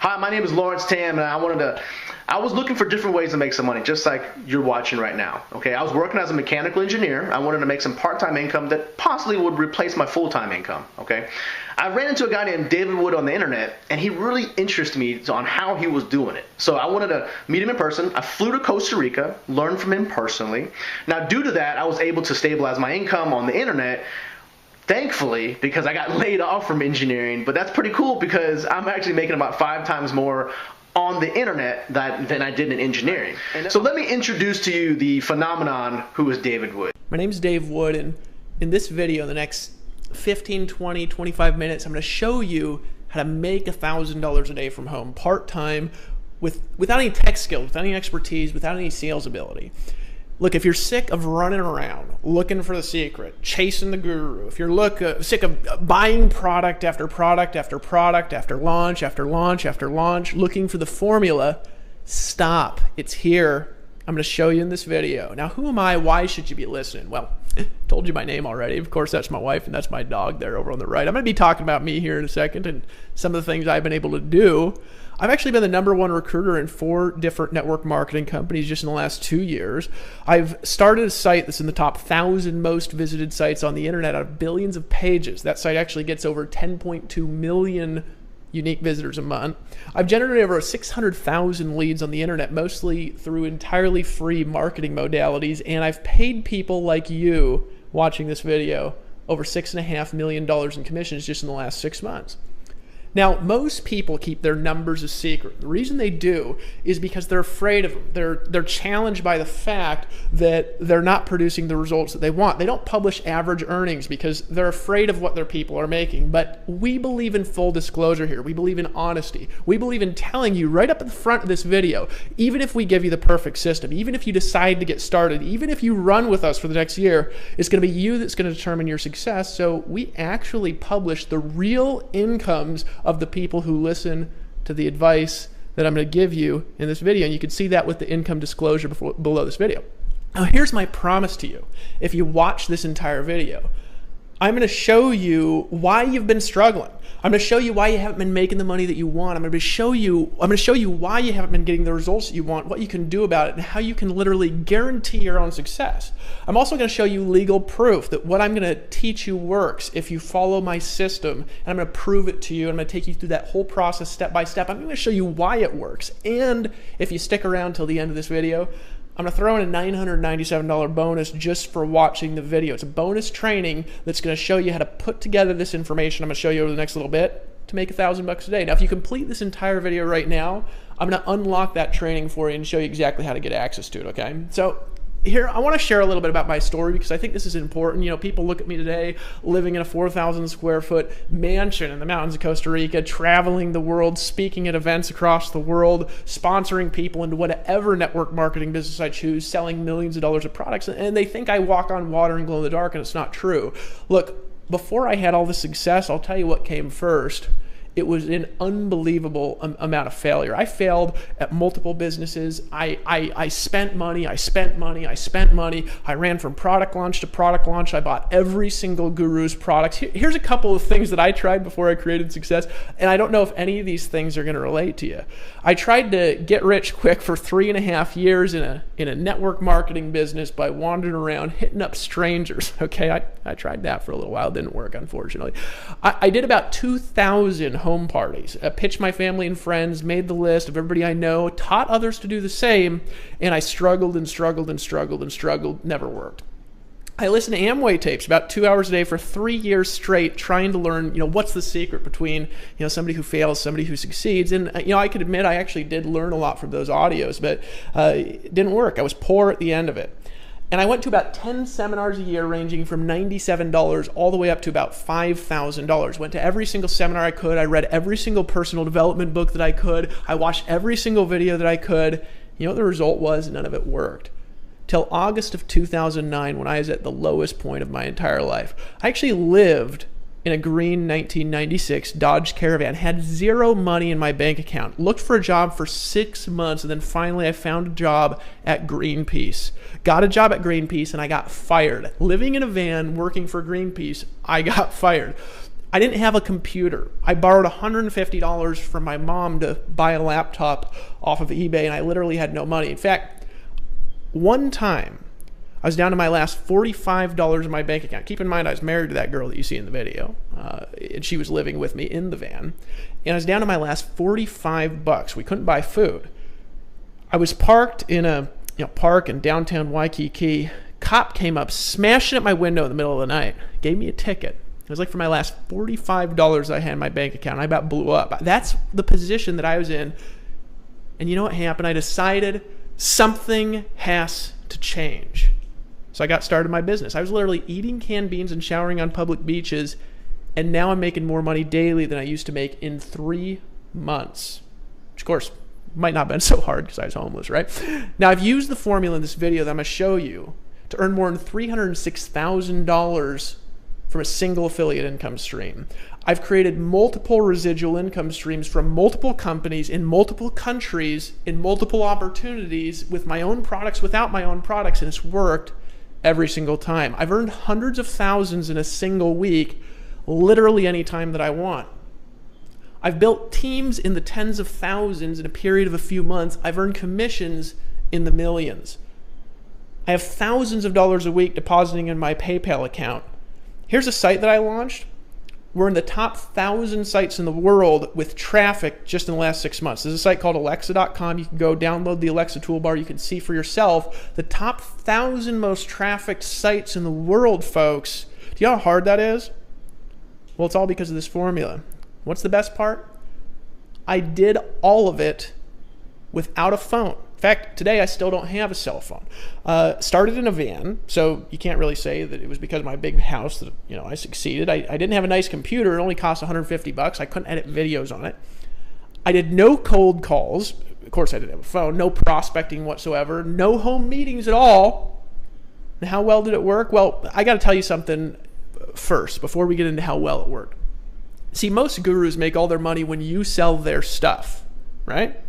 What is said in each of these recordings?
Hi, my name is Lawrence Tam, and I was looking for different ways to make some money, just like you're watching right now. Okay, I was working as a mechanical engineer. I wanted to make some part-time income that possibly would replace my full-time income. Okay, I ran into a guy named David Wood on the internet, and he really interested me on how he was doing it. So I wanted to meet him in person. I flew to Costa Rica, learned from him personally. Now, due to that, I was able to stabilize my income on the internet. Thankfully, because I got laid off from engineering, but that's pretty cool because I'm actually making about 5 times more on the internet than I did in engineering. So let me introduce to you the phenomenon who is David Wood. My name is Dave Wood, and in this video, in the next 15, 20, 25 minutes, I'm going to show you how to make $1,000 a day from home, part-time, without any tech skills, without any expertise, without any sales ability. Look, if you're sick of running around, looking for the secret, chasing the guru, if you're sick of buying product after product after product after launch after launch after launch, looking for the formula, stop. It's here. I'm going to show you in this video. Now, who am I? Why should you be listening? Well, I told you my name already. Of course, that's my wife, and that's my dog there over on the right. I'm going to be talking about me here in a second and some of the things I've been able to do. I've actually been the #1 recruiter in 4 different network marketing companies just in the last 2 years. I've started a site that's in the top 1,000 most visited sites on the internet out of billions of pages. That site actually gets over 10.2 million unique visitors a month. I've generated over 600,000 leads on the internet, mostly through entirely free marketing modalities, and I've paid people like you watching this video over $6.5 million in commissions just in the last 6 months. Now, most people keep their numbers a secret. The reason they do is because they're afraid of them. They're challenged by the fact that they're not producing the results that they want. They don't publish average earnings because they're afraid of what their people are making. But we believe in full disclosure here. We believe in honesty. We believe in telling you right up at the front of this video, even if we give you the perfect system, even if you decide to get started, even if you run with us for the next year, it's going to be you that's going to determine your success. So we actually publish the real incomes of the people who listen to the advice that I'm going to give you in this video. And you can see that with the income disclosure below this video. Now, here's my promise to you. If you watch this entire video, I'm going to show you why you've been struggling. I'm going to show you why you haven't been making the money that you want. I'm going to show you why you haven't been getting the results that you want, what you can do about it, and how you can literally guarantee your own success. I'm also going to show you legal proof that what I'm going to teach you works if you follow my system, and I'm going to prove it to you. I'm going to take you through that whole process step by step. I'm going to show you why it works. And if you stick around till the end of this video, I'm going to throw in a $997 bonus just for watching the video. It's a bonus training that's going to show you how to put together this information I'm going to show you over the next little bit to make $1,000 a day. Now, if you complete this entire video right now, I'm going to unlock that training for you and show you exactly how to get access to it, okay? So here, I want to share a little bit about my story because I think this is important. You know, people look at me today living in a 4,000 square foot mansion in the mountains of Costa Rica, traveling the world, speaking at events across the world, sponsoring people into whatever network marketing business I choose, selling millions of dollars of products, and they think I walk on water and glow in the dark, and it's not true. Look, before I had all this success, I'll tell you what came first. It was an unbelievable amount of failure. I failed at multiple businesses. I spent money. I ran from product launch to product launch. I bought every single guru's product. Here's a couple of things that I tried before I created success, and I don't know if any of these things are going to relate to you. I tried to get rich quick for 3.5 years in a network marketing business by wandering around hitting up strangers. Okay, I tried that for a little while. It didn't work, unfortunately. I did about 2,000 home parties, pitched my family and friends, made the list of everybody I know, taught others to do the same, and I struggled, never worked. I listened to Amway tapes about 2 hours a day for 3 years straight, trying to learn, what's the secret between, somebody who fails, somebody who succeeds. And, I could admit I actually did learn a lot from those audios, but it didn't work. I was poor at the end of it. And I went to about 10 seminars a year ranging from $97 all the way up to about $5,000. Went to every single seminar I could. I read every single personal development book that I could. I watched every single video that I could. You know what the result was? None of it worked. Till August of 2009, when I was at the lowest point of my entire life. I actually lived in a green 1996 Dodge Caravan, had zero money in my bank account, looked for a job for 6 months, and then finally I found a job at Greenpeace. Got a job at Greenpeace and I got fired. Living in a van, working for Greenpeace, I got fired. I didn't have a computer. I borrowed $150 from my mom to buy a laptop off of eBay, and I literally had no money. In fact, one time, I was down to my last $45 in my bank account. Keep in mind, I was married to that girl that you see in the video, and she was living with me in the van. And I was down to my last $45. We couldn't buy food. I was parked in a park in downtown Waikiki. Cop came up, smashed it at my window in the middle of the night, gave me a ticket. It was like for my last $45 I had in my bank account. I about blew up. That's the position that I was in. And you know what happened? I decided something has to change. So I got started my business. I was literally eating canned beans and showering on public beaches, and now I'm making more money daily than I used to make in 3 months. Which, of course, might not have been so hard because I was homeless, right? Now, I've used the formula in this video that I'm going to show you to earn more than $306,000 from a single affiliate income stream. I've created multiple residual income streams from multiple companies in multiple countries, in multiple opportunities, with my own products, without my own products, and it's worked every single time. I've earned hundreds of thousands in a single week, literally any time that I want. I've built teams in the tens of thousands in a period of a few months. I've earned commissions in the millions. I have thousands of dollars a week depositing in my PayPal account. Here's a site that I launched. We're in the top 1,000 sites in the world with traffic just in the last 6 months. There's a site called Alexa.com. You can go download the Alexa toolbar. You can see for yourself the top 1,000 most trafficked sites in the world, folks. Do you know how hard that is? Well, it's all because of this formula. What's the best part? I did all of it without a phone. In fact, today I still don't have a cell phone. Started in a van, so you can't really say that it was because of my big house that I succeeded. I didn't have a nice computer. It only cost $150. I couldn't edit videos on it. I did no cold calls. Of course, I didn't have a phone. No prospecting whatsoever. No home meetings at all. And how well did it work? Well, I got to tell you something first before we get into how well it worked. See, most gurus make all their money when you sell their stuff, right?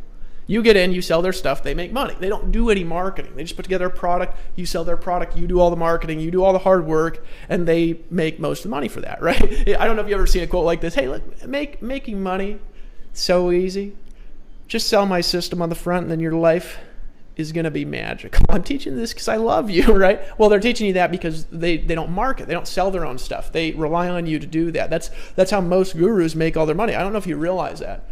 You get in, you sell their stuff, they make money. They don't do any marketing. They just put together a product, you sell their product, you do all the marketing, you do all the hard work, and they make most of the money for that, right? I don't know if you've ever seen a quote like this. Hey, look, making money, so easy. Just sell my system on the front, and then your life is going to be magical. I'm teaching this because I love you, right? Well, they're teaching you that because they don't market. They don't sell their own stuff. They rely on you to do that. That's how most gurus make all their money. I don't know if you realize that.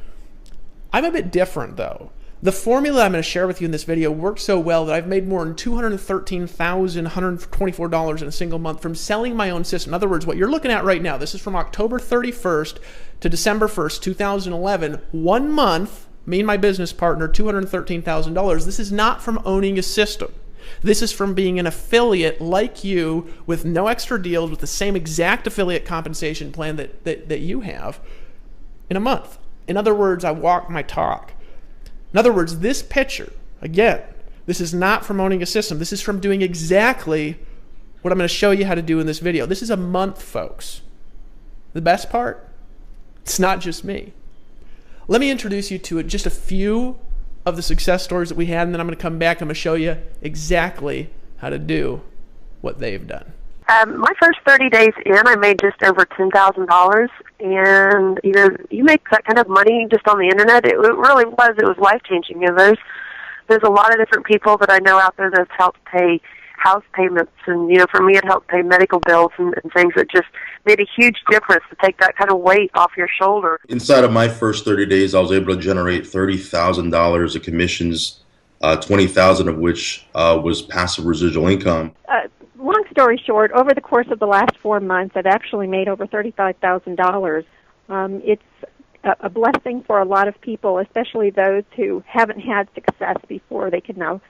I'm a bit different, though. The formula I'm going to share with you in this video worked so well that I've made more than $213,124 in a single month from selling my own system. In other words, what you're looking at right now, this is from October 31st to December 1st, 2011, 1 month, me and my business partner, $213,000. This is not from owning a system. This is from being an affiliate like you with no extra deals, with the same exact affiliate compensation plan that you have in a month. In other words, I walk my talk. In other words, this picture, again, this is not from owning a system. This is from doing exactly what I'm going to show you how to do in this video. This is a month, folks. The best part? It's not just me. Let me introduce you to just a few of the success stories that we had, and then I'm going to come back and I'm going to show you exactly how to do what they've done. My first 30 days in, I made just over $10,000, and you make that kind of money just on the internet. It really was. It was life-changing. There's a lot of different people that I know out there that's helped pay house payments, and for me, it helped pay medical bills and things that just made a huge difference to take that kind of weight off your shoulder. Inside of my first 30 days, I was able to generate $30,000 of commissions, 20,000 of which was passive residual income. Long story short, over the course of the last 4 months, I've actually made over $35,000. It's a blessing for a lot of people, especially those who haven't had success before. They can now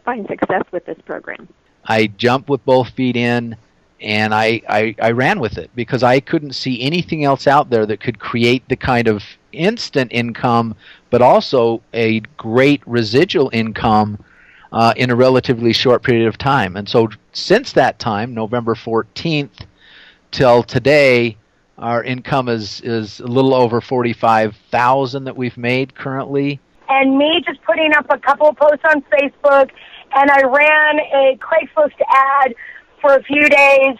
find success with this program. I jumped with both feet in, and I ran with it because I couldn't see anything else out there that could create the kind of instant income, but also a great residual income in a relatively short period of time. And so since that time, November 14th till today, our income is a little over $45,000 that we've made currently. And me just putting up a couple of posts on Facebook, and I ran a Craigslist ad for a few days.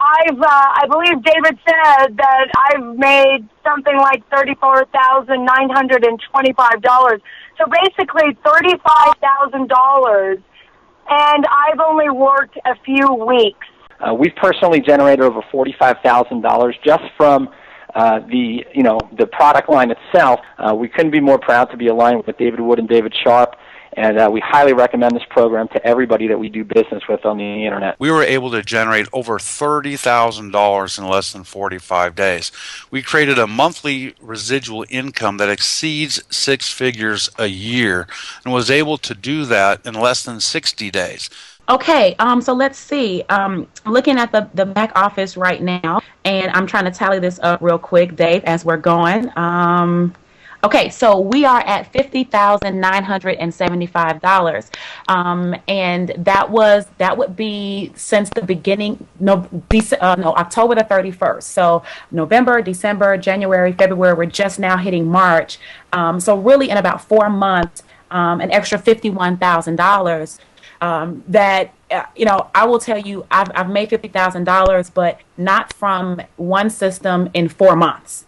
I believe David said that I've made something like $34,925. So basically $35,000, and I've only worked a few weeks. We've personally generated over $45,000 just from the product line itself. We couldn't be more proud to be aligned with David Wood and David Sharp, and we highly recommend this program to everybody that we do business with on the internet. We were able to generate over $30,000 in less than 45 days. We created a monthly residual income that exceeds 6 figures a year, and was able to do that in less than 60 days. Okay, so let's see. I'm looking at the back office right now, and I'm trying to tally this up real quick, Dave, as we're going. Okay, so we are at $50,975, and that would be since the beginning, October the 31st. So November, December, January, February. We're just now hitting March. So really, in about 4 months, an extra $51,000. That I will tell you, I've made $50,000, but not from one system in 4 months.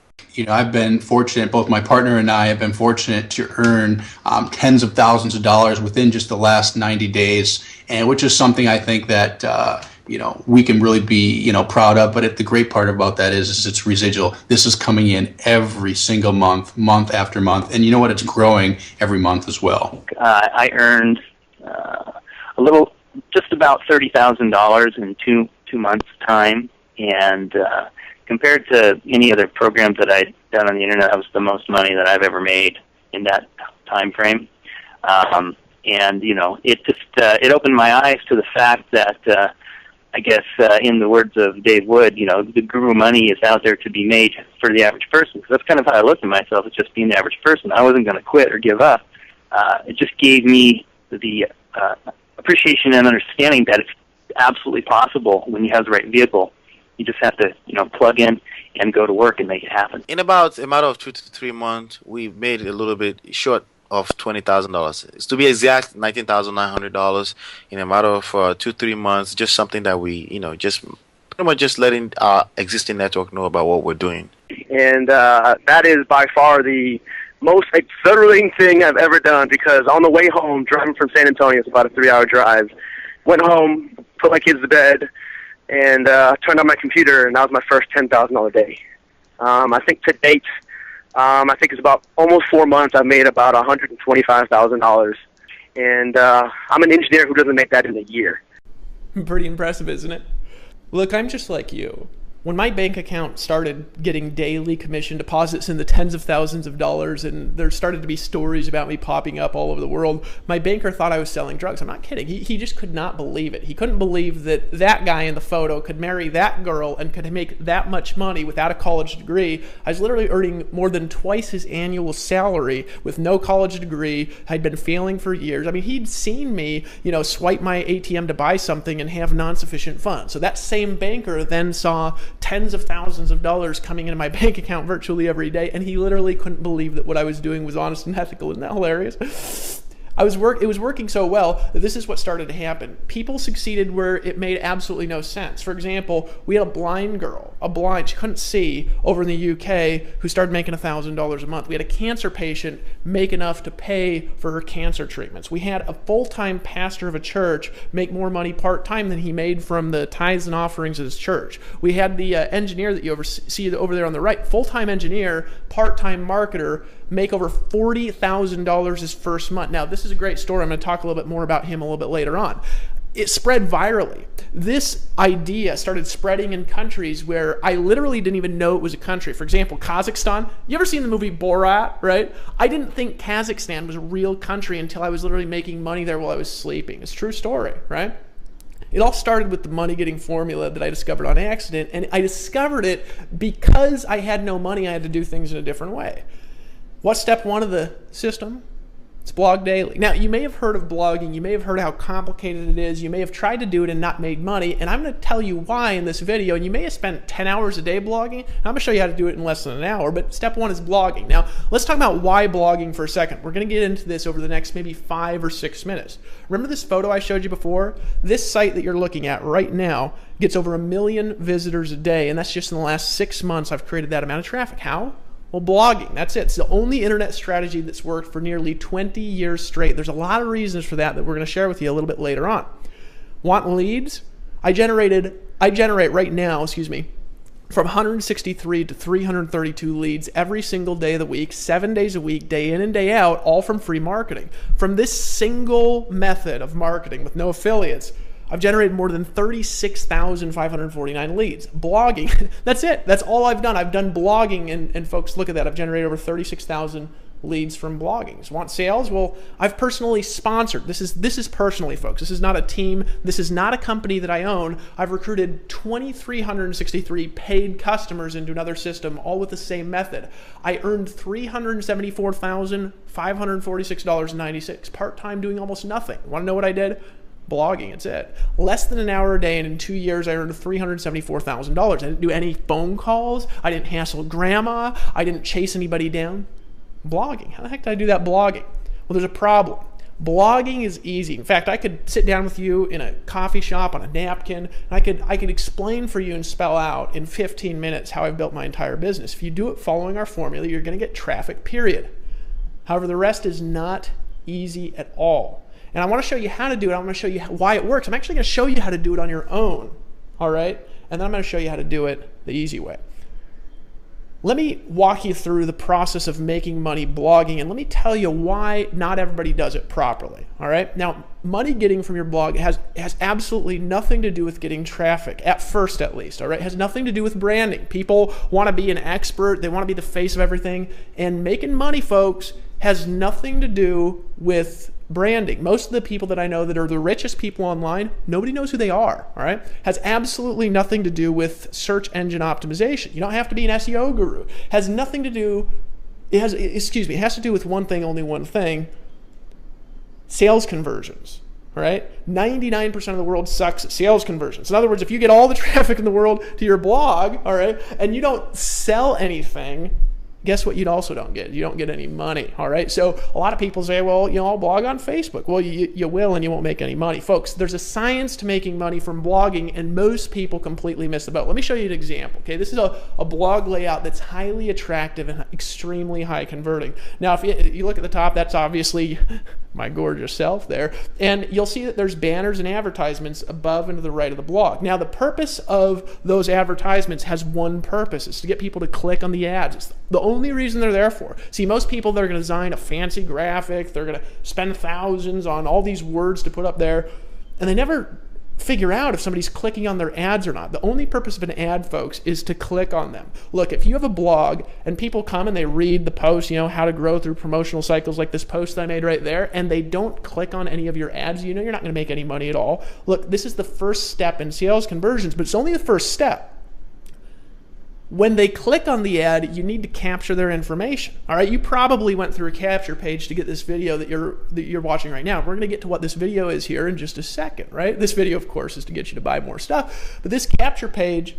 I've been fortunate, both my partner and I have been fortunate to earn tens of thousands of dollars within just the last 90 days, and which is something I think that we can really be proud of. But the great part about that is it's residual. This is coming in every single month, month after month, and you know what? It's growing every month as well. I earned just about $30,000 in two months' time, and compared to any other programs that I'd done on the internet, that was the most money that I've ever made in that time frame. And it just it opened my eyes to the fact that I guess in the words of Dave Wood, the guru money is out there to be made for the average person. Because that's kind of how I looked at myself, as just being the average person. I wasn't going to quit or give up. It just gave me the appreciation and understanding that it's absolutely possible when you have the right vehicle. You just have to, plug in and go to work and make it happen. In about a matter of 2 to 3 months, we made a little bit short of $20,000. It's to be exact, $19,900 in a matter of 2-3 months. Just something that we, just pretty much just letting our existing network know about what we're doing. And that is by far the most exhilarating thing I've ever done, because on the way home, driving from San Antonio, it's about a 3-hour drive, went home, put my kids to bed, and turned on my computer, and that was my first $10,000 day. I think to date, I think it's about almost 4 months, I've made about $125,000. And I'm an engineer who doesn't make that in a year. Pretty impressive, isn't it? Look, I'm just like you. When my bank account started getting daily commission deposits in the tens of thousands of dollars, and there started to be stories about me popping up all over the world, my banker thought I was selling drugs. I'm not kidding. He just could not believe it. He couldn't believe that that guy in the photo could marry that girl and could make that much money without a college degree. I was literally earning more than twice his annual salary with no college degree. I'd been failing for years. I mean, he'd seen me, swipe my ATM to buy something and have non-sufficient funds. So that same banker then saw tens of thousands of dollars coming into my bank account virtually every day, and he literally couldn't believe that what I was doing was honest and ethical. Isn't that hilarious? It was working so well that this is what started to happen. People succeeded where it made absolutely no sense. For example, we had a blind girl, she couldn't see, over in the UK, who started making $1,000 a month. We had a cancer patient make enough to pay for her cancer treatments. We had a full-time pastor of a church make more money part-time than he made from the tithes and offerings of his church. We had the engineer that you see over there on the right, full-time engineer, part-time marketer, make over $40,000 his first month. Now, this is a great story. I'm going to talk a little bit more about him a little bit later on. It spread virally. This idea started spreading in countries where I literally didn't even know it was a country. For example, Kazakhstan. You ever seen the movie Borat, right? I didn't think Kazakhstan was a real country until I was literally making money there while I was sleeping. It's a true story, right? It all started with the money-getting formula that I discovered on accident, and I discovered it because I had no money. I had to do things in a different way. What's step one of the system? It's blog daily. Now, you may have heard of blogging. You may have heard how complicated it is. You may have tried to do it and not made money. And I'm going to tell you why in this video. And you may have spent 10 hours a day blogging. I'm going to show you how to do it in less than an hour. But step one is blogging. Now, let's talk about why blogging for a second. We're going to get into this over the next maybe 5 or 6 minutes. Remember this photo I showed you before? This site that you're looking at right now gets over 1 million visitors a day. And that's just in the last 6 months I've created that amount of traffic. How? Well, blogging, that's it. It's the only internet strategy that's worked for nearly 20 years straight. There's a lot of reasons for that we're going to share with you a little bit later on. Want leads? I generate right now, from 163 to 332 leads every single day of the week, 7 days a week, day in and day out, all from free marketing. From this single method of marketing with no affiliates, I've generated more than 36,549 leads. Blogging, that's it. That's all I've done. I've done blogging, and folks, look at that. I've generated over 36,000 leads from blogging. Want sales? Well, I've personally sponsored. This is personally, folks. This is not a team. This is not a company that I own. I've recruited 2,363 paid customers into another system, all with the same method. I earned $374,546.96 part-time doing almost nothing. Want to know what I did? Blogging, it's it. Less than an hour a day, and in 2 years I earned $374,000. I didn't do any phone calls. I didn't hassle grandma. I didn't chase anybody down. Blogging. How the heck did I do that blogging? Well, there's a problem. Blogging is easy. In fact, I could sit down with you in a coffee shop on a napkin, and I could explain for you and spell out in 15 minutes how I've built my entire business. If you do it following our formula, you're going to get traffic, period. However, the rest is not easy at all. And I want to show you how to do it. I want to show you why it works. I'm actually going to show you how to do it on your own, all right? And then I'm going to show you how to do it the easy way. Let me walk you through the process of making money blogging, and let me tell you why not everybody does it properly, all right? Now, money getting from your blog has absolutely nothing to do with getting traffic, at first at least, all right? It has nothing to do with branding. People want to be an expert. They want to be the face of everything. And making money, folks, has nothing to do with branding. Most of the people that I know that are the richest people online, nobody knows who they are, all right? Has absolutely nothing to do with search engine optimization. You don't have to be an SEO guru. Has nothing to do, it has to do with one thing, only one thing, sales conversions, all right? 99% of the world sucks at sales conversions. In other words, if you get all the traffic in the world to your blog, all right, and you don't sell anything, guess what you also don't get? You don't get any money, all right? So a lot of people say, well, I'll blog on Facebook. Well, you will, and you won't make any money. Folks, there's a science to making money from blogging, and most people completely miss the boat. Let me show you an example, okay? This is a blog layout that's highly attractive and extremely high converting. Now, if you look at the top, that's obviously my gorgeous self there, and you'll see that there's banners and advertisements above and to the right of the blog. Now, the purpose of those advertisements has one purpose. It's to get people to click on the ads. It's the only reason they're there for. See, most people, they're going to design a fancy graphic, they're going to spend thousands on all these words to put up there, and they never figure out if somebody's clicking on their ads or not. The only purpose of an ad, folks, is to click on them. Look, if you have a blog and people come and they read the post, how to grow through promotional cycles like this post that I made right there, and they don't click on any of your ads, you're not going to make any money at all. Look, this is the first step in sales conversions, but it's only the first step. When they click on the ad, you need to capture their information. All right, you probably went through a capture page to get this video that you're watching right now. We're going to get to what this video is here in just a second, right? This video, of course, is to get you to buy more stuff, but this capture page,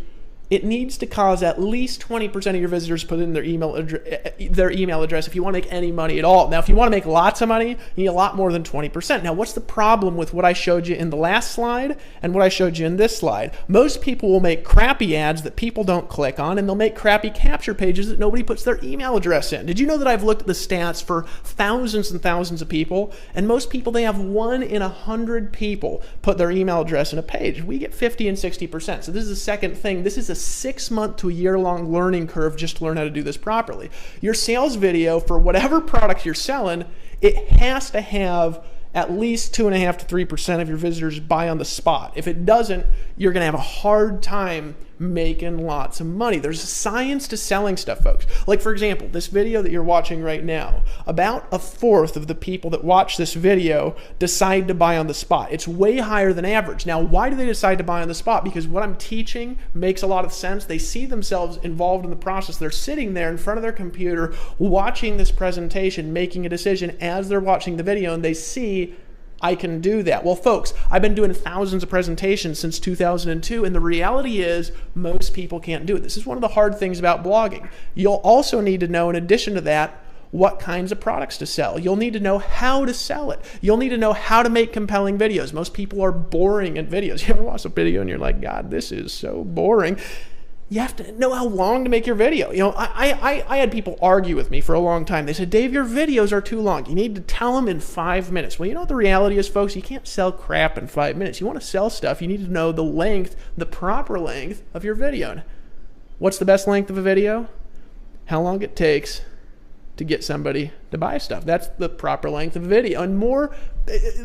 it needs to cause at least 20% of your visitors put in their email address if you want to make any money at all. Now, if you want to make lots of money, you need a lot more than 20%. Now, what's the problem with what I showed you in the last slide and what I showed you in this slide? Most people will make crappy ads that people don't click on, and they'll make crappy capture pages that nobody puts their email address in. Did you know that I've looked at the stats for thousands and thousands of people, and most people, they have 1 in 100 people put their email address in a page. We get 50 and 60%. So this is the second thing. This is a 6-month to a year-long learning curve just to learn how to do this properly. Your sales video for whatever product you're selling, it has to have at least 2.5 to 3% of your visitors buy on the spot. If it doesn't, you're going to have a hard time making lots of money. There's a science to selling stuff, folks. Like, for example, this video that you're watching right now, about a fourth of the people that watch this video decide to buy on the spot. It's way higher than average. Now, why do they decide to buy on the spot? Because what I'm teaching makes a lot of sense. They see themselves involved in the process. They're sitting there in front of their computer watching this presentation, making a decision as they're watching the video, and they see, I can do that. Well, folks, I've been doing thousands of presentations since 2002, and the reality is most people can't do it. This is one of the hard things about blogging. You'll also need to know, in addition to that, what kinds of products to sell. You'll need to know how to sell it. You'll need to know how to make compelling videos. Most people are boring at videos. You ever watch a video and you're like, God, this is so boring. You have to know how long to make your video. You know, I had people argue with me for a long time. They said, Dave, your videos are too long. You need to tell them in 5 minutes. Well, you know what the reality is, folks? You can't sell crap in 5 minutes. You want to sell stuff, you need to know the length, the proper length of your video. What's the best length of a video? How long it takes to get somebody to buy stuff. That's the proper length of a video. And more,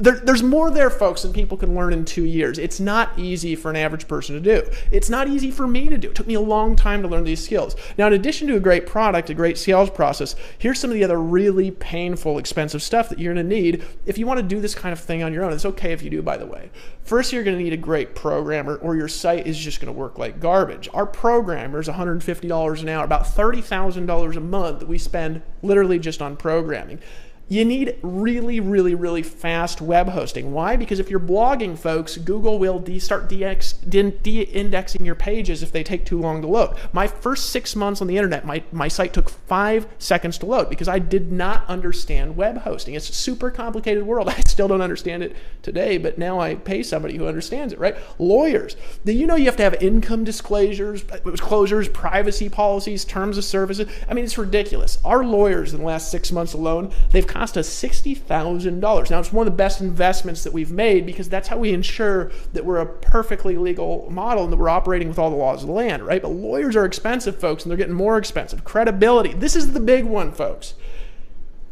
there's more there, folks, than people can learn in 2 years. It's not easy for an average person to do. It's not easy for me to do. It took me a long time to learn these skills. Now, in addition to a great product, a great sales process, here's some of the other really painful, expensive stuff that you're going to need if you want to do this kind of thing on your own. It's okay if you do, by the way. First, you're going to need a great programmer, or your site is just going to work like garbage. Our programmer is $150 an hour, about $30,000 a month that we spend literally just on programming. You need really, really, really fast web hosting. Why? Because if you're blogging, folks, Google will start de-indexing your pages if they take too long to load. My first 6 months on the internet, my site took 5 seconds to load because I did not understand web hosting. It's a super complicated world. I still don't understand it today, but now I pay somebody who understands it, right? Lawyers. Do you know you have to have income disclosures, privacy policies, terms of services? I mean, it's ridiculous. Our lawyers in the last 6 months alone, they've cost us $60,000. Now, it's one of the best investments that we've made because that's how we ensure that we're a perfectly legal model and that we're operating with all the laws of the land, right? But lawyers are expensive, folks, and they're getting more expensive. Credibility. This is the big one, folks.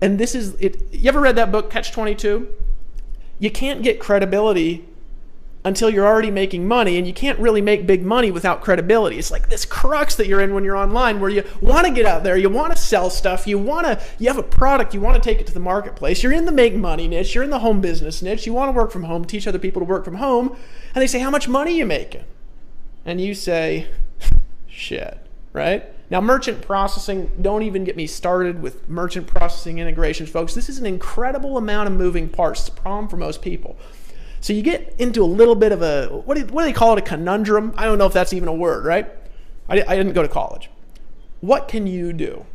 And this is it. You ever read that book, Catch-22? You can't get credibility until you're already making money, and you can't really make big money without credibility. It's like this crux that you're in when you're online, where you want to get out there, you want to sell stuff, you have a product, you want to take it to the marketplace, you're in the make money niche, you're in the home business niche, you want to work from home, teach other people to work from home, and they say, how much money are you making? And you say, shit, right? Now, merchant processing, don't even get me started with merchant processing integrations, folks. This is an incredible amount of moving parts. It's a problem for most people. So you get into a little bit of a, what do they call it, a conundrum? I don't know if that's even a word, right? I didn't go to college. What can you do?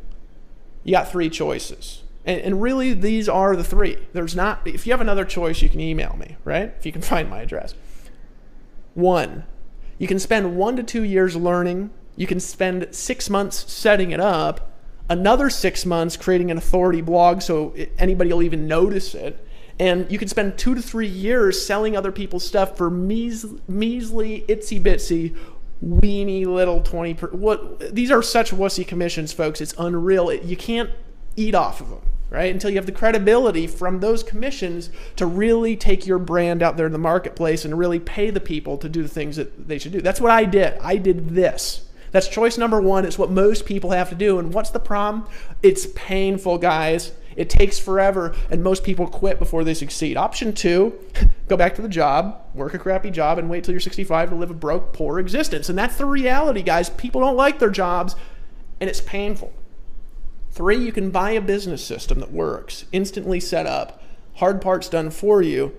You got 3 choices. And really, these are the 3. There's not, if you have another choice, you can email me, right? If you can find my address. 1, you can spend 1 to 2 years learning. You can spend 6 months setting it up. Another 6 months creating an authority blog so anybody will even notice it. And you can spend 2 to 3 years selling other people's stuff for measly, itsy bitsy, weeny little 20. These are such wussy commissions, folks. It's unreal. You can't eat off of them, right? Until you have the credibility from those commissions to really take your brand out there in the marketplace and really pay the people to do the things that they should do. That's what I did. I did this. That's choice number 1. It's what most people have to do. And what's the problem? It's painful, guys. It takes forever, and most people quit before they succeed. Option 2, go back to the job, work a crappy job, and wait till you're 65 to live a broke, poor existence. And that's the reality, guys. People don't like their jobs, and it's painful. 3, you can buy a business system that works, instantly set up, hard parts done for you,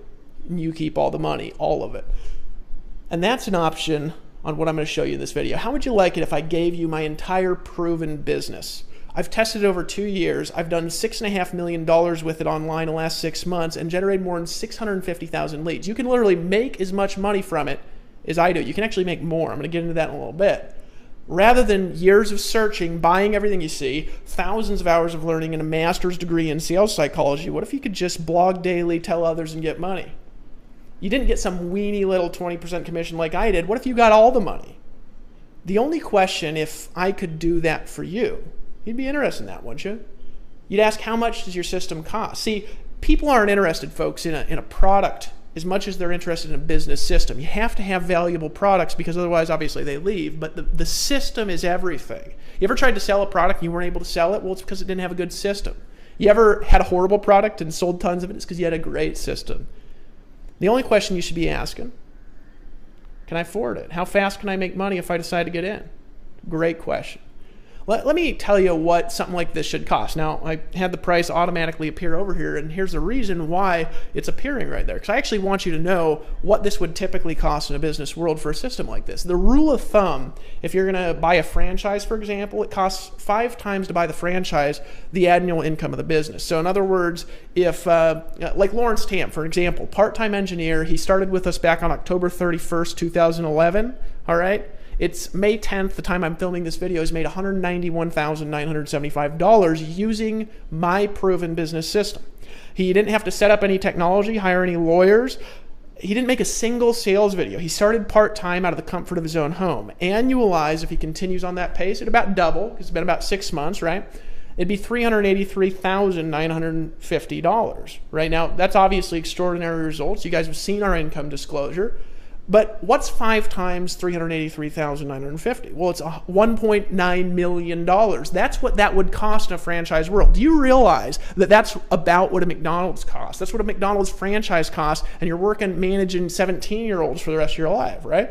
and you keep all the money, all of it. And that's an option on what I'm going to show you in this video. How would you like it if I gave you my entire proven business? I've tested it over 2 years. I've done $6.5 million with it online in the last 6 months and generated more than 650,000 leads. You can literally make as much money from it as I do. You can actually make more. I'm going to get into that in a little bit. Rather than years of searching, buying everything you see, thousands of hours of learning, and a master's degree in sales psychology, what if you could just blog daily, tell others, and get money? You didn't get some weeny little 20% commission like I did. What if you got all the money? The only question, if I could do that for you, you'd be interested in that, wouldn't you? You'd ask, how much does your system cost? See, people aren't interested, folks, in a product as much as they're interested in a business system. You have to have valuable products because otherwise, obviously, they leave. But the system is everything. You ever tried to sell a product and you weren't able to sell it? Well, it's because it didn't have a good system. You ever had a horrible product and sold tons of it? It's because you had a great system. The only question you should be asking, can I afford it? How fast can I make money if I decide to get in? Great question. Let me tell you what something like this should cost. Now, I had the price automatically appear over here, and here's the reason why it's appearing right there. Because I actually want you to know what this would typically cost in a business world for a system like this. The rule of thumb, if you're going to buy a franchise, for example, it costs 5 times to buy the franchise the annual income of the business. So in other words, if, like Lawrence Tam, for example, part-time engineer, he started with us back on October 31st, 2011, all right? It's May 10th, the time I'm filming this video. He's made $191,975 using my proven business system. He didn't have to set up any technology, hire any lawyers. He didn't make a single sales video. He started part-time out of the comfort of his own home. Annualized, if he continues on that pace, it'd about double, because it's been about 6 months, right? It'd be $383,950, right? Now, that's obviously extraordinary results. You guys have seen our income disclosure. But what's 5 times $383,950? Well, it's $1.9 million. That's what that would cost in a franchise world. Do you realize that that's about what a McDonald's costs? That's what a McDonald's franchise costs, and you're working managing 17-year-olds for the rest of your life, right?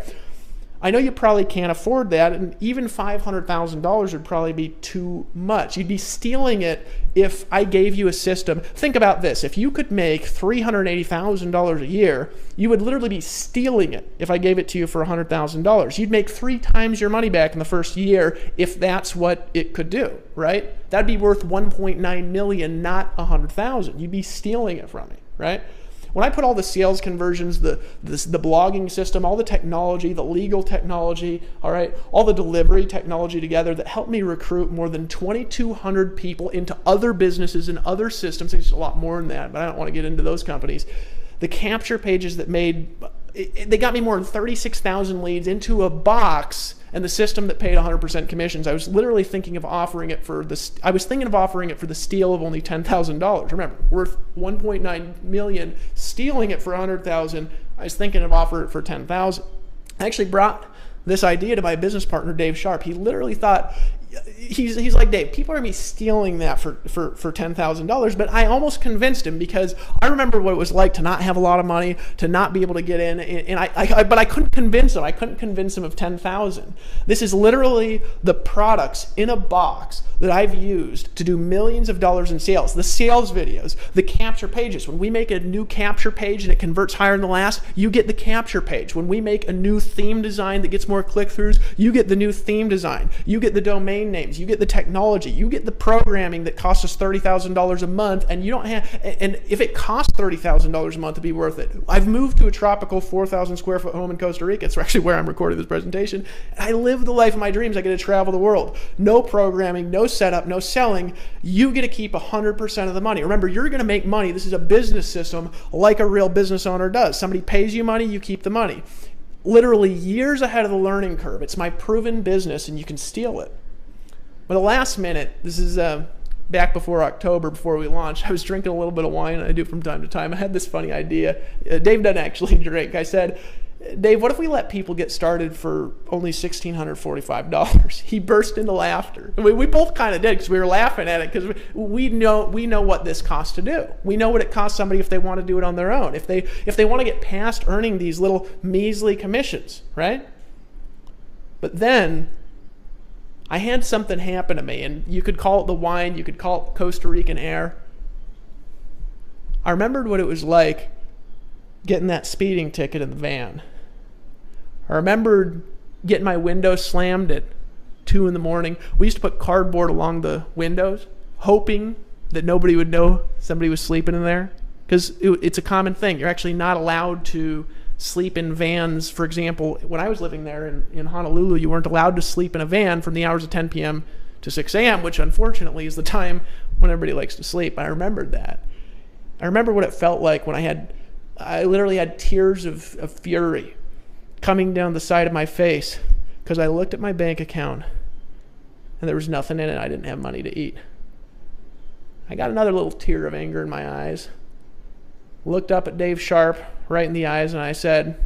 I know you probably can't afford that, and even $500,000 would probably be too much. You'd be stealing it if I gave you a system. Think about this. If you could make $380,000 a year, you would literally be stealing it if I gave it to you for $100,000. You'd make 3 times your money back in the first year if that's what it could do, right? That'd be worth $1.9 million, not $100,000. You'd be stealing it from me, right? When I put all the sales conversions, the blogging system, all the technology, the legal technology, all right, all the delivery technology together that helped me recruit more than 2,200 people into other businesses and other systems, there's a lot more than that, but I don't want to get into those companies. The capture pages that they got me more than 36,000 leads into a box, and the system that paid 100% commissions. I was literally thinking of offering it for the steal of only $10,000. Remember, worth $1.9 million, stealing it for $100,000. I was thinking of offering it for $10,000. I actually brought this idea to my business partner, Dave Sharp. He literally thought, he's like, Dave, people are going to be stealing that for $10,000, but I almost convinced him because I remember what it was like to not have a lot of money, to not be able to get in, but I couldn't convince him. I couldn't convince him of $10,000. This is literally the products in a box that I've used to do millions of dollars in sales. The sales videos, the capture pages. When we make a new capture page and it converts higher than the last, you get the capture page. When we make a new theme design that gets more click-throughs, you get the new theme design. You get the domain names, you get the technology, you get the programming that costs us $30,000 a month, and you don't have, and if it costs $30,000 a month to be worth it. I've moved to a tropical 4,000 square foot home in Costa Rica. It's actually where I'm recording this presentation. I live the life of my dreams. I get to travel the world. No programming, no setup, no selling. You get to keep 100% of the money. Remember, you're going to make money. This is a business system like a real business owner does. Somebody pays you money, you keep the money. Literally years ahead of the learning curve. It's my proven business, and you can steal it. But the last minute, this is back before October, before we launched, I was drinking a little bit of wine, and I do from time to time. I had this funny idea. Dave doesn't actually drink. I said, Dave, what if we let people get started for only $1,645? He burst into laughter. We both kind of did because we were laughing at it because we know what this costs to do. We know what it costs somebody if they want to do it on their own. If they want to get past earning these little measly commissions, right? But then I had something happen to me, and you could call it the wine, you could call it Costa Rican air. I remembered what it was like getting that speeding ticket in the van. I remembered getting my window slammed at 2 in the morning. We used to put cardboard along the windows, hoping that nobody would know somebody was sleeping in there, because it's a common thing. You're actually not allowed to sleep in vans. For example, when I was living there in Honolulu, you weren't allowed to sleep in a van from the hours of 10 p.m. to 6 a.m., which unfortunately is the time when everybody likes to sleep. I remembered that. I remember what it felt like when I literally had tears of fury coming down the side of my face because I looked at my bank account and there was nothing in it. I didn't have money to eat. I got another little tear of anger in my eyes. looked up at Dave Sharp right in the eyes, and I said,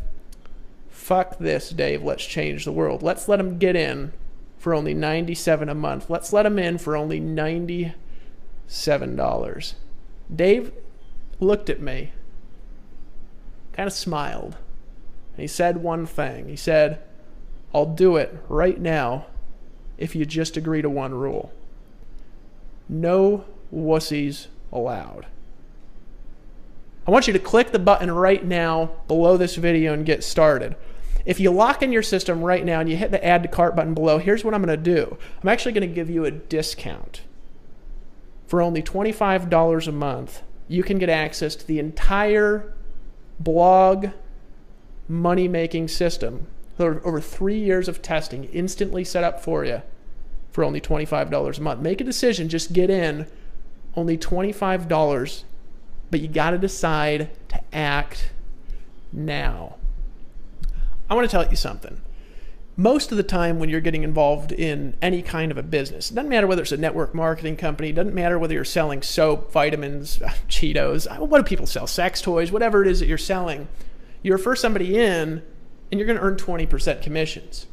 fuck this, Dave. Let's change the world. Let's let him get in for only $97 a month. Let's let him in for only $97. Dave looked at me, kind of smiled, and he said one thing. He said, I'll do it right now if you just agree to one rule. No wussies allowed. I want you to click the button right now below this video and get started. If you lock in your system right now and you hit the add to cart button below, here's what I'm going to do. I'm actually going to give you a discount. For only $25 a month, you can get access to the entire blog money-making system. Over 3 years of testing, instantly set up for you for only $25 a month. Make a decision, just get in, only $25, but you got to decide to act now. I want to tell you something. Most of the time when you're getting involved in any kind of a business, it doesn't matter whether it's a network marketing company, it doesn't matter whether you're selling soap, vitamins, Cheetos, what do people sell, sex toys, whatever it is that you're selling, you refer somebody in and you're going to earn 20% commissions.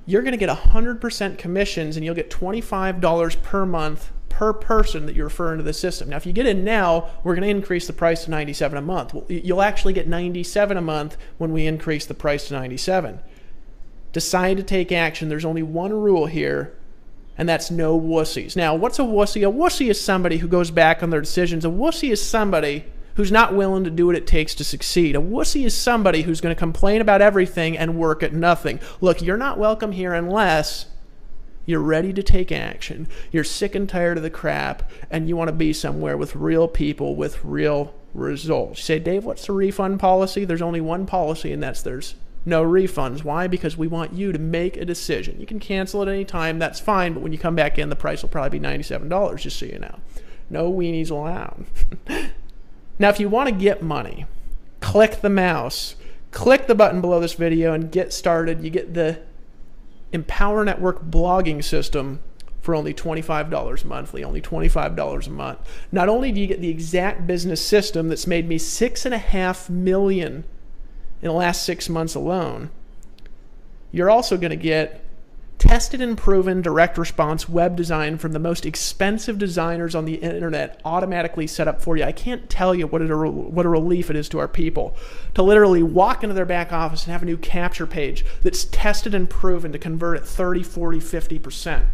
You're going to get 100% commissions and you'll get $25 per month per person that you refer into the system. Now, if you get in now, we're going to increase the price to $97 a month. Well, you'll actually get $97 a month when we increase the price to $97. Decide to take action. There's only one rule here, and that's no wussies. Now, what's a wussy? A wussy is somebody who goes back on their decisions. A wussy is somebody who's not willing to do what it takes to succeed. A wussy is somebody who's going to complain about everything and work at nothing. Look, you're not welcome here unless you're ready to take action. You're sick and tired of the crap, and you want to be somewhere with real people with real results. You say, Dave, what's the refund policy? There's only one policy, and that's there's no refunds. Why? Because we want you to make a decision. You can cancel at any time, that's fine, but when you come back in, the price will probably be $97, just so you know. No weenies allowed. Now, if you want to get money, click the mouse, click the button below this video, and get started. You get the Empower Network blogging system for only $25 monthly, only $25 a month. Not only do you get the exact business system that's made me $6.5 million in the last 6 months alone, you're also going to get tested and proven direct response web design from the most expensive designers on the internet automatically set up for you. I can't tell you what a relief it is to our people to literally walk into their back office and have a new capture page that's tested and proven to convert at 30, 40, 50%.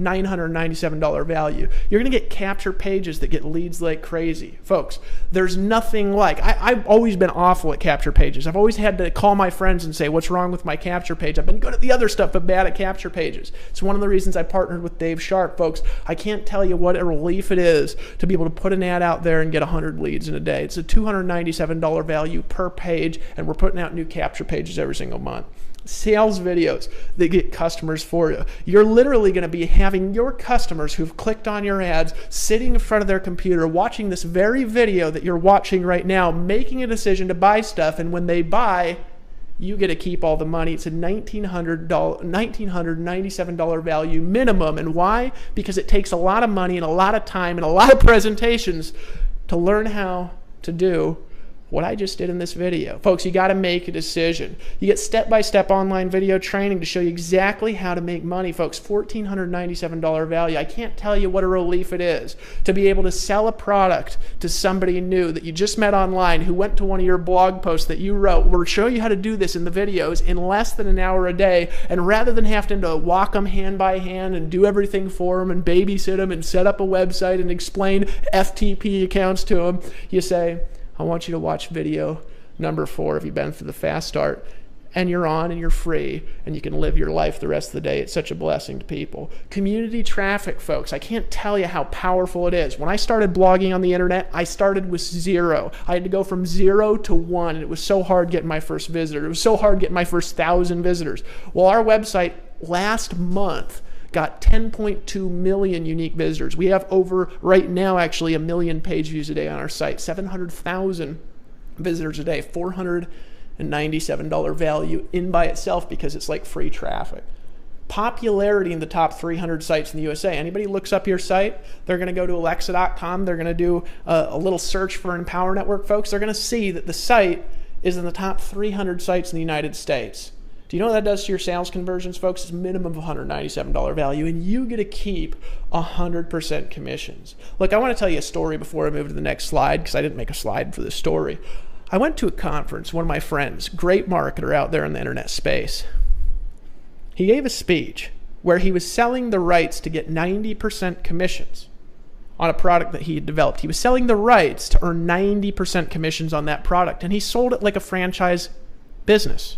$997 value. You're going to get capture pages that get leads like crazy. Folks, there's nothing like, I've always been awful at capture pages. I've always had to call my friends and say, what's wrong with my capture page? I've been good at the other stuff, but bad at capture pages. It's one of the reasons I partnered with Dave Sharp, folks. I can't tell you what a relief it is to be able to put an ad out there and get 100 leads in a day. It's a $297 value per page, and we're putting out new capture pages every single month. Sales videos that get customers for you. You're literally going to be having your customers who've clicked on your ads sitting in front of their computer watching this very video that you're watching right now, making a decision to buy stuff, and when they buy, you get to keep all the money. It's a $1,997 value minimum. And why? Because it takes a lot of money and a lot of time and a lot of presentations to learn how to do what I just did in this video. Folks, you got to make a decision. You get step-by-step online video training to show you exactly how to make money, folks. $1,497 value. I can't tell you what a relief it is to be able to sell a product to somebody new that you just met online who went to one of your blog posts that you wrote. We'll show you how to do this in the videos in less than an hour a day, and rather than having to walk them hand by hand and do everything for them and babysit them and set up a website and explain FTP accounts to them, you say, I want you to watch video number 4 if you've been through the fast start, and you're on and you're free and you can live your life the rest of the day. It's such a blessing to people. Community traffic, folks. I can't tell you how powerful it is. When I started blogging on the internet, I started with 0. I had to go from 0 to 1, and it was so hard getting my first visitor. It was so hard getting my first 1,000 visitors. Well, our website last month got 10.2 million unique visitors. We have over, right now, actually, 1 million page views a day on our site. 700,000 visitors a day. $497 value in by itself because it's like free traffic. Popularity in the top 300 sites in the USA. Anybody looks up your site, they're going to go to alexa.com, they're going to do a little search for Empower Network, folks. They're going to see that the site is in the top 300 sites in the United States. Do you know what that does to your sales conversions, folks? It's a minimum of $197 value, and you get to keep 100% commissions. Look, I want to tell you a story before I move to the next slide, because I didn't make a slide for this story. I went to a conference, one of my friends, great marketer out there in the internet space. He gave a speech where he was selling the rights to get 90% commissions on a product that he had developed. He was selling the rights to earn 90% commissions on that product, and he sold it like a franchise business.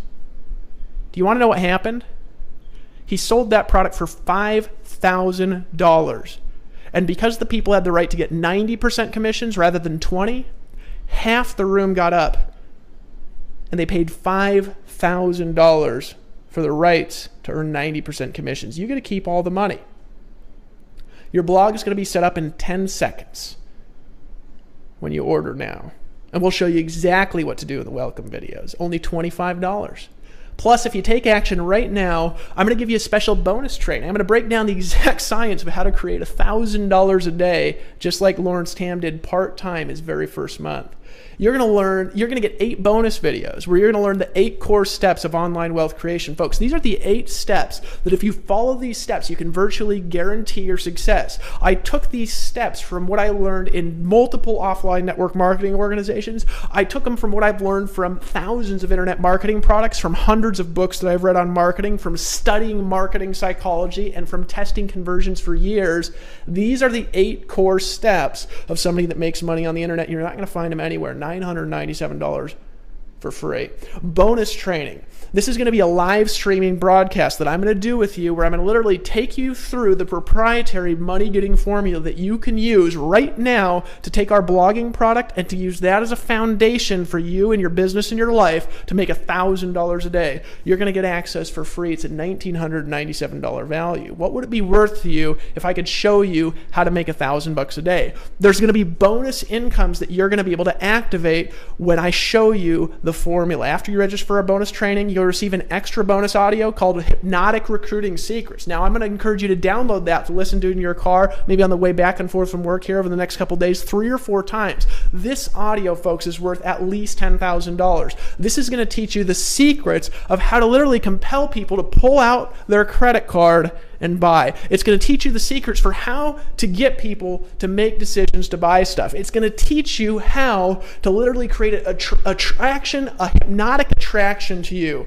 Do you want to know what happened? He sold that product for $5,000. And because the people had the right to get 90% commissions rather than 20, half the room got up and they paid $5,000 for the rights to earn 90% commissions. You get to keep all the money. Your blog is going to be set up in 10 seconds when you order now. And we'll show you exactly what to do in the welcome videos. Only $25. Plus, if you take action right now, I'm going to give you a special bonus training. I'm going to break down the exact science of how to create $1,000 a day, just like Lawrence Tam did part-time his very first month. You're going to get 8 bonus videos where you're going to learn the 8 core steps of online wealth creation. Folks, these are the 8 steps that if you follow these steps, you can virtually guarantee your success. I took these steps from what I learned in multiple offline network marketing organizations. I took them from what I've learned from thousands of internet marketing products, from hundreds of books that I've read on marketing, from studying marketing psychology, and from testing conversions for years. These are the 8 core steps of somebody that makes money on the internet. You're not going to find them anywhere. $997 for free. Bonus training. This is going to be a live streaming broadcast that I'm going to do with you, where I'm going to literally take you through the proprietary money-getting formula that you can use right now to take our blogging product and to use that as a foundation for you and your business and your life to make $1,000 a day. You're going to get access for free. It's a $1,997 value. What would it be worth to you if I could show you how to make $1,000 a day? There's going to be bonus incomes that you're going to be able to activate when I show you the formula. After you register for a bonus training, you'll receive an extra bonus audio called Hypnotic Recruiting Secrets. Now, I'm going to encourage you to download that to listen to in your car, maybe on the way back and forth from work here over the next couple days, 3 or 4 times. This audio, folks, is worth at least $10,000. This is going to teach you the secrets of how to literally compel people to pull out their credit card and buy. It's going to teach you the secrets for how to get people to make decisions to buy stuff. It's going to teach you how to literally create a hypnotic attraction to you.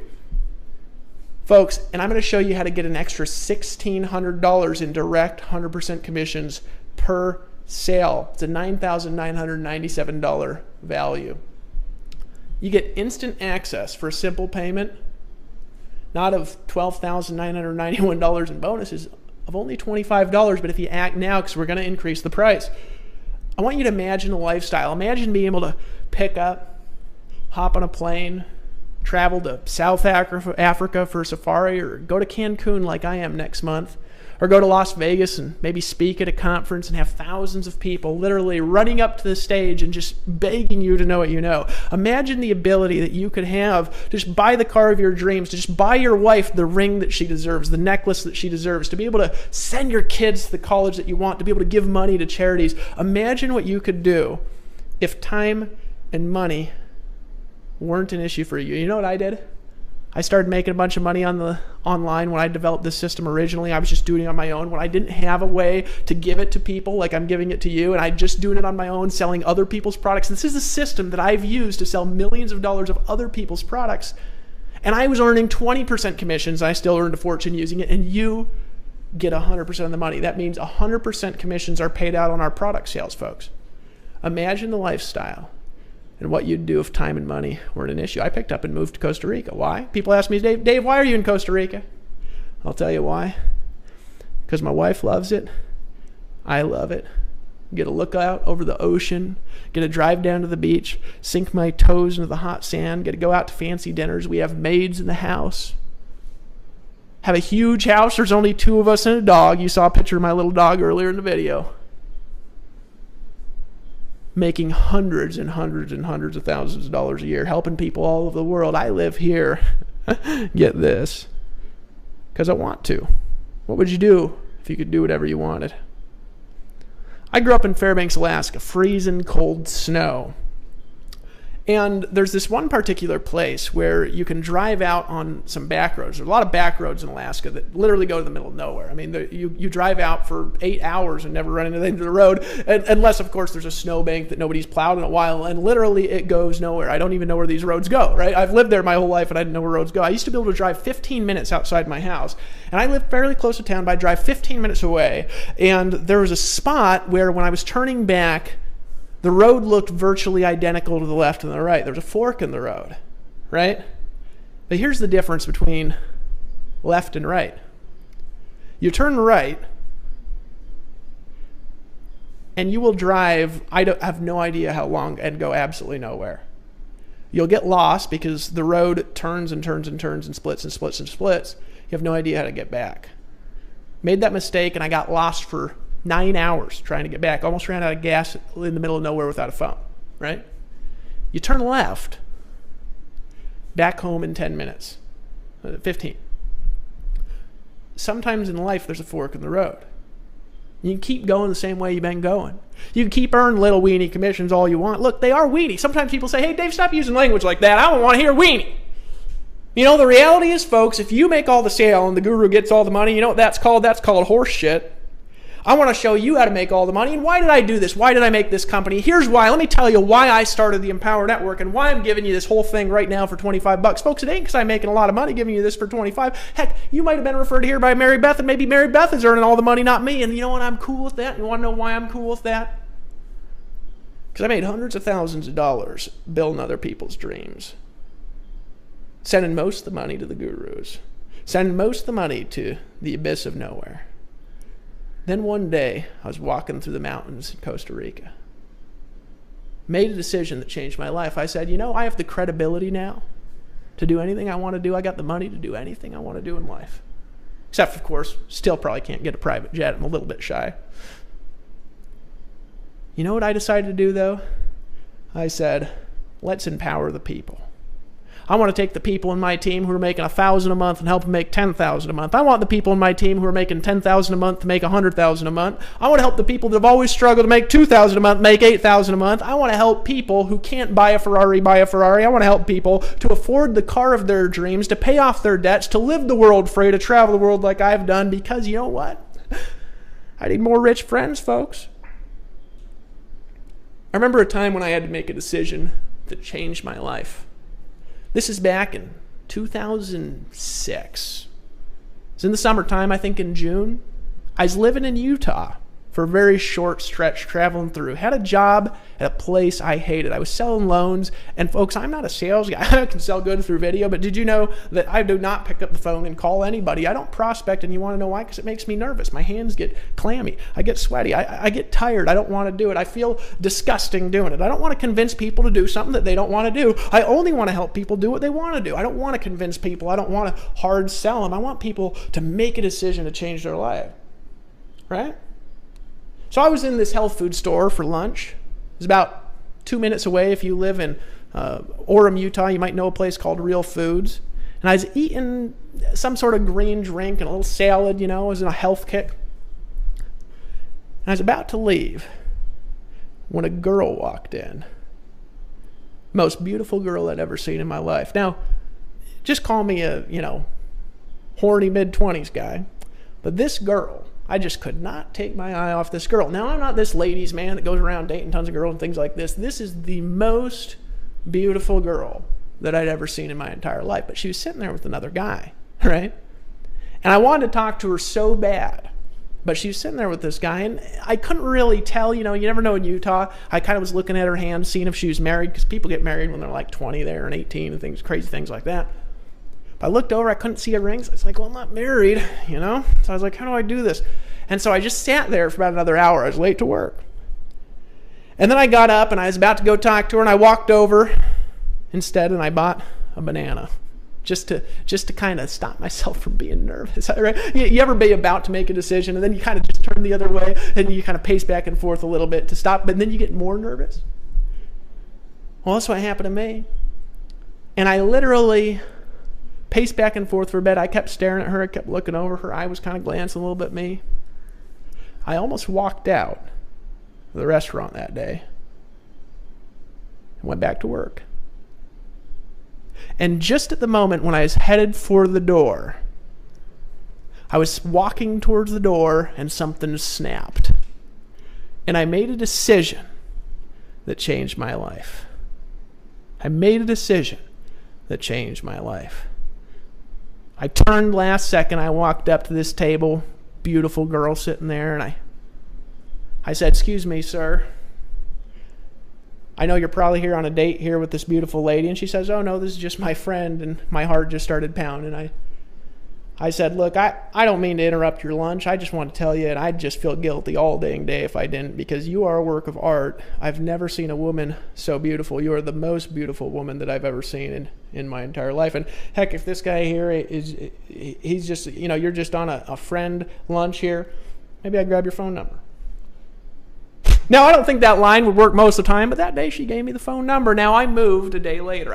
Folks, and I'm going to show you how to get an extra $1,600 in direct 100% commissions per sale. It's a $9,997 value. You get instant access for a simple payment, not of $12,991 in bonuses, of only $25. But if you act now, because we're going to increase the price, I want you to imagine a lifestyle. Imagine being able to pick up, hop on a plane, travel to South Africa for a safari, or go to Cancun like I am next month, or go to Las Vegas and maybe speak at a conference and have thousands of people literally running up to the stage and just begging you to know what you know. Imagine the ability that you could have to just buy the car of your dreams, to just buy your wife the ring that she deserves, the necklace that she deserves, to be able to send your kids to the college that you want, to be able to give money to charities. Imagine what you could do if time and money weren't an issue for you. You know what I did? I started making a bunch of money online when I developed this system originally. I was just doing it on my own when I didn't have a way to give it to people like I'm giving it to you, and I just doing it on my own, selling other people's products. This is the system that I've used to sell millions of dollars of other people's products, and I was earning 20% commissions. I still earned a fortune using it, and you get 100% of the money. That means 100% commissions are paid out on our product sales, folks. Imagine the lifestyle and what you'd do if time and money weren't an issue. I picked up and moved to Costa Rica. Why? People ask me, Dave, why are you in Costa Rica? I'll tell you why. Because my wife loves it. I love it. Get a look out over the ocean. Get to drive down to the beach. Sink my toes into the hot sand. Get to go out to fancy dinners. We have maids in the house. Have a huge house. There's only 2 of us and a dog. You saw a picture of my little dog earlier in the video. Making hundreds and hundreds and hundreds of thousands of dollars a year, helping people all over the world. I live here. Get this. because I want to. What would you do if you could do whatever you wanted? I grew up in Fairbanks, Alaska, freezing cold snow. And there's this one particular place where you can drive out on some back roads. There's a lot of back roads in Alaska that literally go to the middle of nowhere. I mean, you drive out for 8 hours and never run into the end of the road, unless, of course, there's a snowbank that nobody's plowed in a while, and literally it goes nowhere. I don't even know where these roads go, right? I've lived there my whole life, and I didn't know where roads go. I used to be able to drive 15 minutes outside my house, and I lived fairly close to town, but I'd drive 15 minutes away, and there was a spot where when I was turning back, the road looked virtually identical to the left and the right. There was a fork in the road, right? But here's the difference between left and right. You turn right, and you will drive, I have no idea how long, and go absolutely nowhere. You'll get lost because the road turns and turns and turns and splits and splits and splits. You have no idea how to get back. Made that mistake, and I got lost for 9 hours trying to get back. Almost ran out of gas in the middle of nowhere without a phone, right? You turn left, back home in 10 minutes, 15. Sometimes in life there's a fork in the road. You can keep going the same way you've been going. You can keep earning little weenie commissions all you want. Look, they are weenie. Sometimes people say, hey, Dave, stop using language like that. I don't want to hear weenie. You know, the reality is, folks, if you make all the sale and the guru gets all the money, you know what that's called? That's called horse shit. I want to show you how to make all the money. And why did I do this? Why did I make this company? Here's why. Let me tell you why I started the Empower Network and why I'm giving you this whole thing right now for $25. Folks, it ain't because I'm making a lot of money giving you this for $25. Heck, you might have been referred here by Mary Beth, and maybe Mary Beth is earning all the money, not me. And you know what? I'm cool with that. You want to know why I'm cool with that? Because I made hundreds of thousands of dollars building other people's dreams. Sending most of the money to the gurus. Sending most of the money to the abyss of nowhere. Then one day, I was walking through the mountains in Costa Rica. Made a decision that changed my life. I said, you know, I have the credibility now to do anything I want to do. I got the money to do anything I want to do in life. Except, of course, still probably can't get a private jet. I'm a little bit shy. You know what I decided to do, though? I said, let's empower the people. I want to take the people in my team who are making $1,000 a month and help them make $10,000 a month. I want the people in my team who are making $10,000 a month to make $100,000 a month. I want to help the people that have always struggled to make $2,000 a month make $8,000 a month. I want to help people who can't buy a Ferrari buy a Ferrari. I want to help people to afford the car of their dreams, to pay off their debts, to live the world free, to travel the world like I've done, because you know what? I need more rich friends, folks. I remember a time when I had to make a decision that changed my life. This is back in 2006. It's in the summertime, I think in June. I was living in Utah for a very short stretch, traveling through. Had a job at a place I hated. I was selling loans. And folks, I'm not a sales guy. I can sell good through video, but did you know that I do not pick up the phone and call anybody? I don't prospect, and you want to know why? Because it makes me nervous. My hands get clammy. I get sweaty. I get tired. I don't want to do it. I feel disgusting doing it. I don't want to convince people to do something that they don't want to do. I only want to help people do what they want to do. I don't want to convince people. I don't want to hard sell them. I want people to make a decision to change their life. Right? So I was in this health food store for lunch. It was about 2 minutes away. If you live in Orem, Utah, you might know a place called Real Foods. And I was eating some sort of green drink and a little salad, you know. I was in a health kick. And I was about to leave when a girl walked in. Most beautiful girl I'd ever seen in my life. Now, just call me a, horny mid-20s guy. But this girl, I just could not take my eye off this girl. Now, I'm not this ladies' man that goes around dating tons of girls and things like this. This is the most beautiful girl that I'd ever seen in my entire life. But she was sitting there with another guy, right? And I wanted to talk to her so bad. But she was sitting there with this guy, and I couldn't really tell. You never know in Utah. I kind of was looking at her hand, seeing if she was married, because people get married when they're like 20 there and 18 and things, crazy things like that. I looked over, I couldn't see a ring, so I was like, well, I'm not married, So I was like, how do I do this? And so I just sat there for about another hour. I was late to work. And then I got up, and I was about to go talk to her, and I walked over instead, and I bought a banana just to kind of stop myself from being nervous, right? You ever be about to make a decision, and then you kind of just turn the other way, and you kind of pace back and forth a little bit to stop, but then you get more nervous? Well, that's what happened to me. And I literally paced back and forth for bed. I kept staring at her. I kept looking over. Her eye was kind of glancing a little bit at me. I almost walked out of the restaurant that day and went back to work. And just at the moment when I was headed for the door, I was walking towards the door and something snapped. And I made a decision that changed my life. I made a decision that changed my life. I turned last second. I walked up to this table, beautiful girl sitting there, and I said, "Excuse me, sir. I know you're probably here on a date here with this beautiful lady." And she says, "Oh, no, this is just my friend." And my heart just started pounding. I said, "Look, I don't mean to interrupt your lunch. I just want to tell you, and I'd just feel guilty all dang day if I didn't, because you are a work of art. I've never seen a woman so beautiful. You are the most beautiful woman that I've ever seen in my entire life. And heck, if this guy here he's just, you're just on a friend lunch here, maybe I'd grab your phone number." Now, I don't think that line would work most of the time, but that day she gave me the phone number. Now, I moved a day later.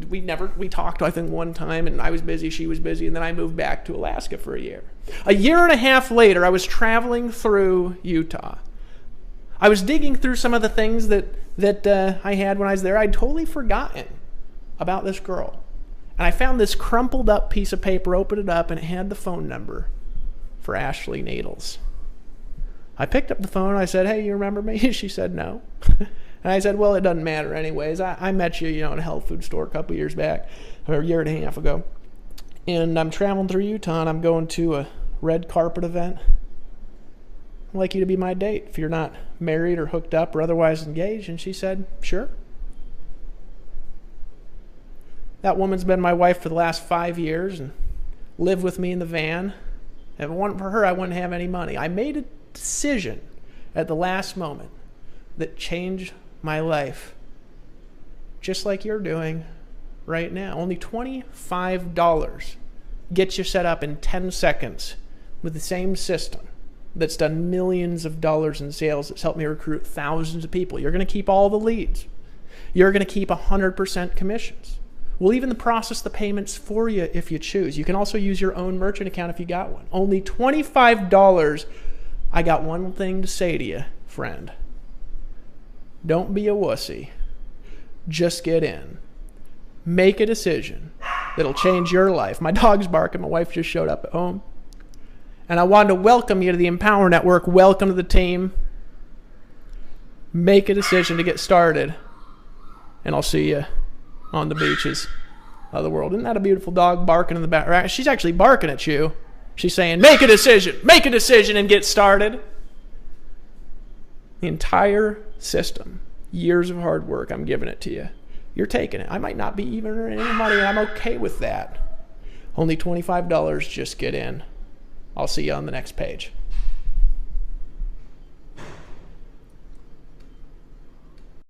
We talked, I think, one time, and I was busy, she was busy, and then I moved back to Alaska for a year. A year and a half later, I was traveling through Utah. I was digging through some of the things that I had when I was there. I'd totally forgotten about this girl. And I found this crumpled up piece of paper, opened it up, and it had the phone number for Ashley Needles. I picked up the phone. I said, "Hey, you remember me?" She said, "No." And I said, "Well, it doesn't matter anyways. I met you, in a health food store a couple years back, or a year and a half ago. And I'm traveling through Utah, and I'm going to a red carpet event. I'd like you to be my date if you're not married or hooked up or otherwise engaged." And she said, "Sure." That woman's been my wife for the last 5 years and lived with me in the van. If it wasn't for her, I wouldn't have any money. I made a decision at the last moment that changed my life, just like you're doing right now. Only $25 gets you set up in 10 seconds with the same system that's done millions of dollars in sales. It's helped me recruit thousands of people. You're going to keep all the leads. You're going to keep 100% commissions. We'll even process the payments for you if you choose. You can also use your own merchant account if you got one. Only $25. I got one thing to say to you, friend. Don't be a wussy. Just get in. Make a decision that'll change your life. My dog's barking. My wife just showed up at home. And I wanted to welcome you to the Empower Network. Welcome to the team. Make a decision to get started. And I'll see you on the beaches of the world. Isn't that a beautiful dog barking in the background? She's actually barking at you. She's saying, make a decision and get started. The entire system, years of hard work, I'm giving it to you. You're taking it. I might not be even earning any money, and I'm okay with that. Only $25, just get in. I'll see you on the next page.